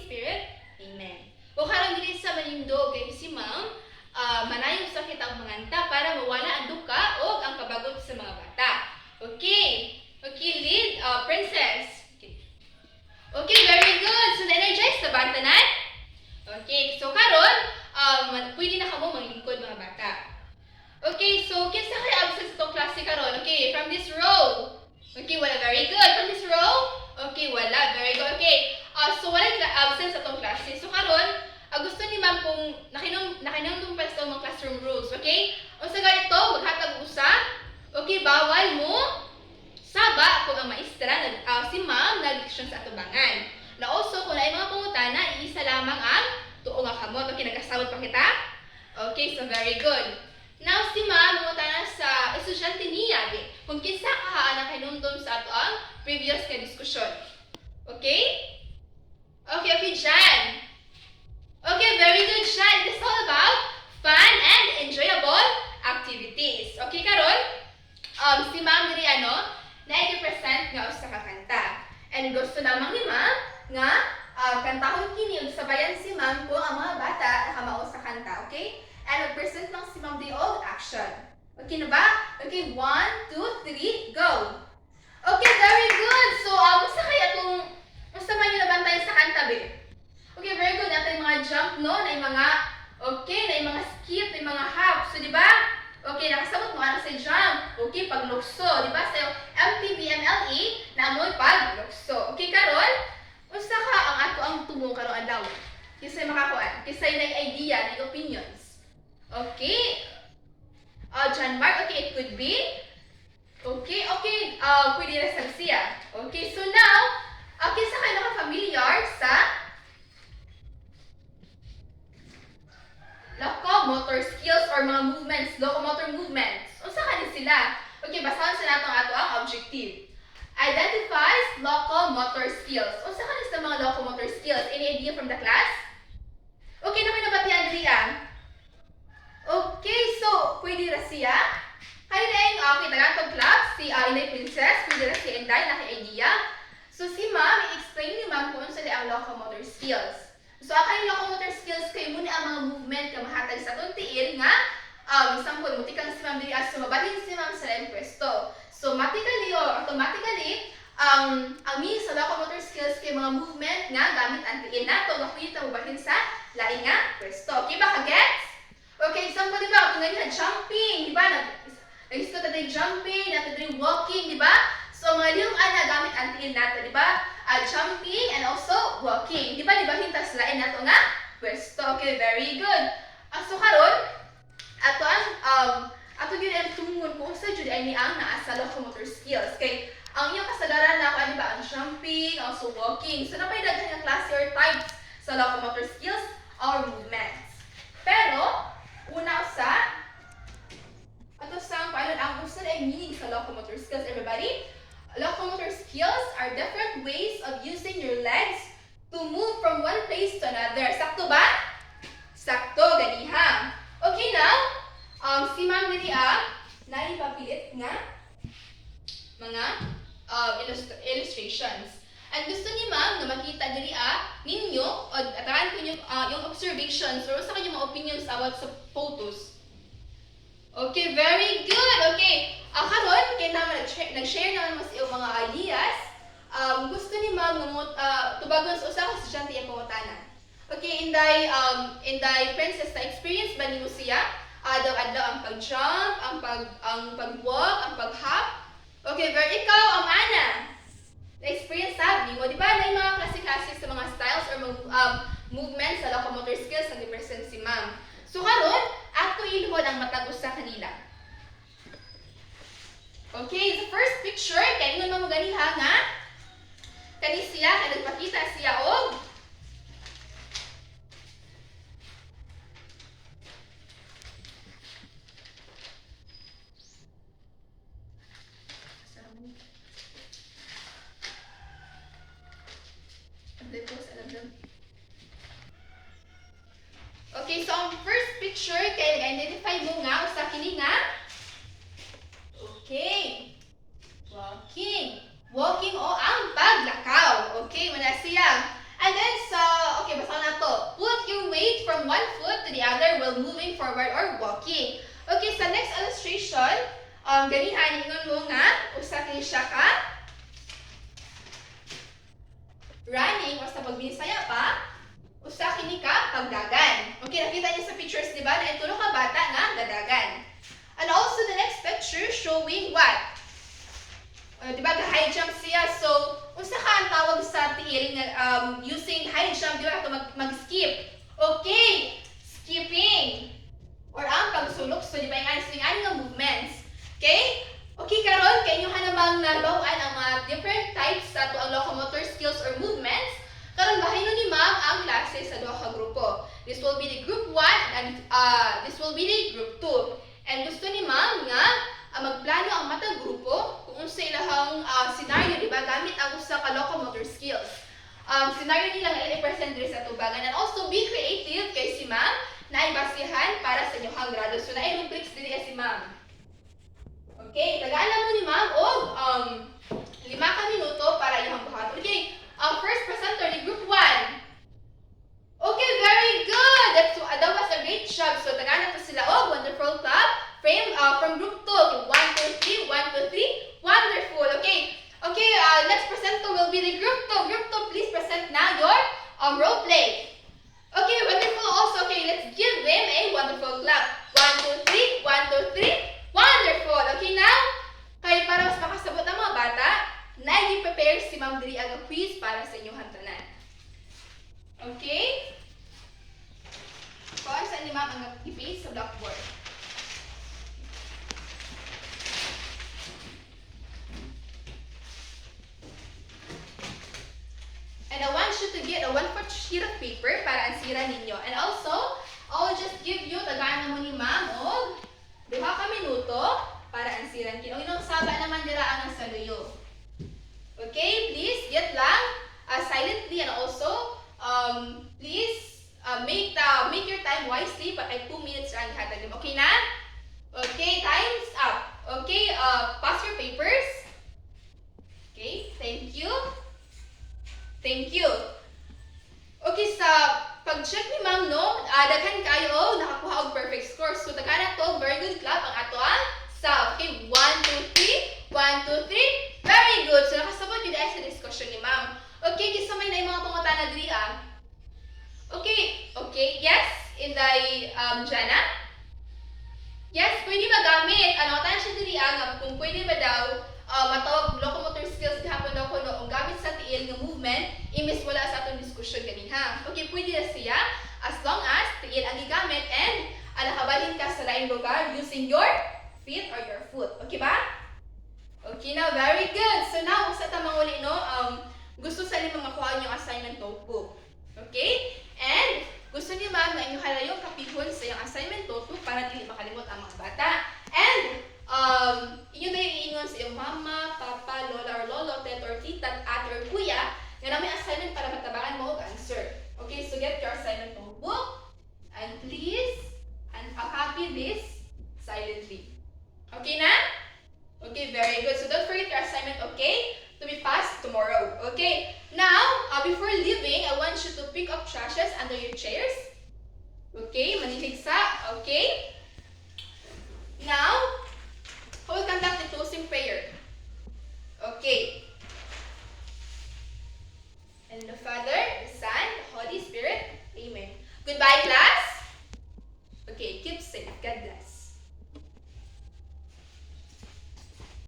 Spirit. Amen. O karon dili sa manindog kay si Ma'am, manayon sa kitang manganta para mawala ang duka o ang kabagot sa mga bata. Okay. Okay, lead, princess. Okay, very good. So, na-energize na ba tanan? Okay, so karon, pwede na kamo maglingkod mga bata. Okay, so kinsa kay absent sa itong klase karon? Okay, from this row. Okay, wala, very good. From this row? Okay, wala, very good. Okay, so wala absent sa itong klase. So karon, gusto ni ma'am kung nakinumdum pa sa mga classroom rules, okay? O sa ganito, maghatag usa. Okay, bawal mo saba kung ang maestra, si ma'am, nag-leksyon sa atubangan. Na also, kung ay mga pangutana, iisa lamang ang tuong nga kamot. Okay, nagkasawad pa kita? Okay, so very good. Now, si ma'am, mangutana sa estudyante niya, kung kinsa ka na kinundom sa ato ang previous ka diskusyon. Okay? Okay, Jan. Okay, very good, Jan. It is all about fun and enjoyable activities. Okay, karon, si ma'am diri na-represent nga usa ka kanta. And gusto lamang ni ma'am nga kantahon kini ug sabayan si ma'am kung ang mga bata nakamao sa kanta, okay? And mag-present lang si ma'am di og action. Okay na ba? Okay, 1, 2, 3, go! Okay, very good! So, usa man yung nabantayan sa kanta, be? Okay, very good. Natin yung mga jump, no? Na yung mga, okay, na yung mga skip, na yung mga hop. So, di ba? Okay, nakasabot mo ano sa jump. Okay, paglukso. Di ba? Sa MTBMLE, na amoy paglukso. Okay, karon, unsa ka ang ato ang tumo karon adlaw? Kisay makakuan. Kisay na idea, na opinions. Okay. John Mark, okay, it could be. Okay, pwede na sa siya. Okay, so now, kinsa kayo naka-familiar sa locomotor skills or mga movements, locomotor movements. Unsa kanin sila? Okay, basahan sa nato ang ato ang objective. Identifies locomotor skills. Unsa kanin sa mga locomotor skills? Any idea from the class? Okay, na kayo nabatihan diriya. Okay, so pwede ra siya. Kaya na yung kitagantong club, si Inay Princess, pwede ra si Enday, naki-idea. So si ma'am, i-explain ni ma'am kung ano ang locomotor skills. So ang kayong locomotor skills, kayo muna ang mga movement ka mahatag sa tuntiin nga, example, mutikang si ma'am diri so mabalhin si ma'am sa laing pwesto. So automatically, ang meaning sa locomotor skills kay mga movement nga gamit ang tiin nato nga pwede ta mabalhin sa laing nga pwesto. Okay ba ka-gets? Okay, example, di ba? Kung ganyan, jumping, di ba? Nag-isto tayo jumping, natin tayo walking, di ba? So, mga liyong gamit ang tiin nato, di ba? Jumping and also walking. Di ba? Di ba? Hintas lain nato nga pwesto. Okay, very good. So, karon, ato yun ang tumungon kung sa jud ay ni ang naa sa locomotor skills. Kay, ang iyong kasagaran na ano ba? Ang jumping, also walking. So, napay daghan nga klase or types sa locomotor skills or movements. Pero, una sa ato sang paano ang usa ay meaning sa locomotor skills, everybody. Locomotor skills are different ways of using your legs to move from one place to another. Sakto ba? Sakto, ganiha. Okay, now, si ma'am diri naipapilit nga mga illustrations. And gusto ni ma'am na makita diri ninyo o atakan ko yung observations or sa kanyang mga opinions about sa photos. Okay, very good. Okay, karon kay naman nag-share naman mas iyong mga ideas. Gusto ni ma'am tubagon sa usa ka estudyante ang pangutanan. Okay, inday princess na experience ba nimo siya? Adlaw ang pag-jump, ang pag-walk, ang pag-hop. Okay, very ikaw Ana. Na-experience sabi mo, di ba na yung mga klase-klase sa mga styles or movements sa locomotor skills na represent si ma'am. So karon, ato ilhod ang matag usa kanila. Okay, the first picture kay ingon mo ganiha nga kani siya kay nagpakita siya og okay, so ang first picture kay nag-identify mo nga usa kini nga okay, walking o ang paglakaw. Okay, muna siya. And then sa while moving forward or walking. Okay, sa next illustration, ganihan ingon mo nga usa kini siya ka running o sa pagbinisaya pa, usa kini ka pagdagan. Okay, nakita niyo sa pictures, di ba? Na tulo ka bata nga gadagan. And also the next picture showing what? Di ba, high jump siya. So, unsa ka ang tawag sa tiil nga using high jump, di ba? Mag-skip. Okay, skipping. Or ang pagsulok. So, di ba, yung nga movements. Okay? Okay, karon kay inyo namang nalawaan ang mga different types sa ang locomotor skills or movements. Karon bahayon ni ma'am ang klase sa duha ka grupo. This will be the group 1 and this will be the group 2. And gusto ni ma'am nga magplano ang matag grupo kung unsa ilahang scenario, di ba, gamit ang usa ka locomotor skills. Scenario nila nga i-present diri sa tubangan. And also be creative kay si ma'am na ibasihan para sa inyong grado. So na rubrics diri si ma'am. Okay, tagaan mo ni ma'am og 5 ka minuto para iyang buhat. Okay, first presenter ni group 1. Okay, very good. That was a great job. So tagaan na sila og wonderful clap from group 2. 1, 2, 3, 1, 2, 3. Wonderful. Okay. Okay, next presenter will be the group 2. Group 2, please present now your role play. Okay, wonderful also. Okay, let's give them a wonderful clap. 1, 2, 3. 1, 2, 3. Wonderful. Okay, now, kaya para mas makasabot ang mga bata, na-prepare si Ma'am Diri ang quiz para sa inyong tanan. Okay? Kung saan ni Ma'am ang i-paste sa blackboard. And I want you to get a 1/4 sheet of paper para ansiran ninyo. And also, I'll just give you tagaan mo ni Ma'am og 2 ka minuto para ansiran kin. O inong saba naman dira ang saluyo. Okay, please get lang silently and also please make your time wisely, but ay 2 minutes ang hatag. Okay na? Okay, time's up. Okay, pass your papers. Okay, thank you. Thank you. Okay, sa pag-check ni ma'am, no, daghan kayo nakakuha og perfect score. So, daghan na to, very good clap ang ato ang self. Okay, 1, 2, 3. 1, 2, 3. Very good. So, nakasabot yun dahil sa discussion ni ma'am. Okay, kisa may na yung mga pangutana diri Okay, okay, yes, Inday Jana? Yes, pwede magamit. Ano, tayo siya diri kung pwede ba daw matawag locomotor skills gihapon daw ko no, ang gamit sa tiil nga movement, imbes wala sa atong discussion ganiha. Okay, pwede na siya as long as tiil ang gigamit and nakabalhin ka sa laing lugar using your feet or your foot. Okay ba? Okay, now very good. So now, sa tamang uli, no, gusto sa inyo makuha yung assignment notebook. Okay? And gusto ni ma'am na inyo halayong kapihon sa yung assignment notebook para dili makalimot ang mga bata. And inyo na yung iingon sa iyong mama, papa, lola or lolo, tet or tita, ate or kuya, nga na may assignment para matabangan mo og answer. Okay, so get your assignment notebook and please copy this silently. Okay na? Okay, very good. So don't forget your assignment, okay? To be passed tomorrow. Okay? Now, before leaving, I want you to pick up trashes under your chairs. Okay? Manilig sa. Okay? Now, who will conduct the closing prayer? Okay. And the Father, the Son, the Holy Spirit. Amen. Goodbye, class. Okay, keep safe. God bless.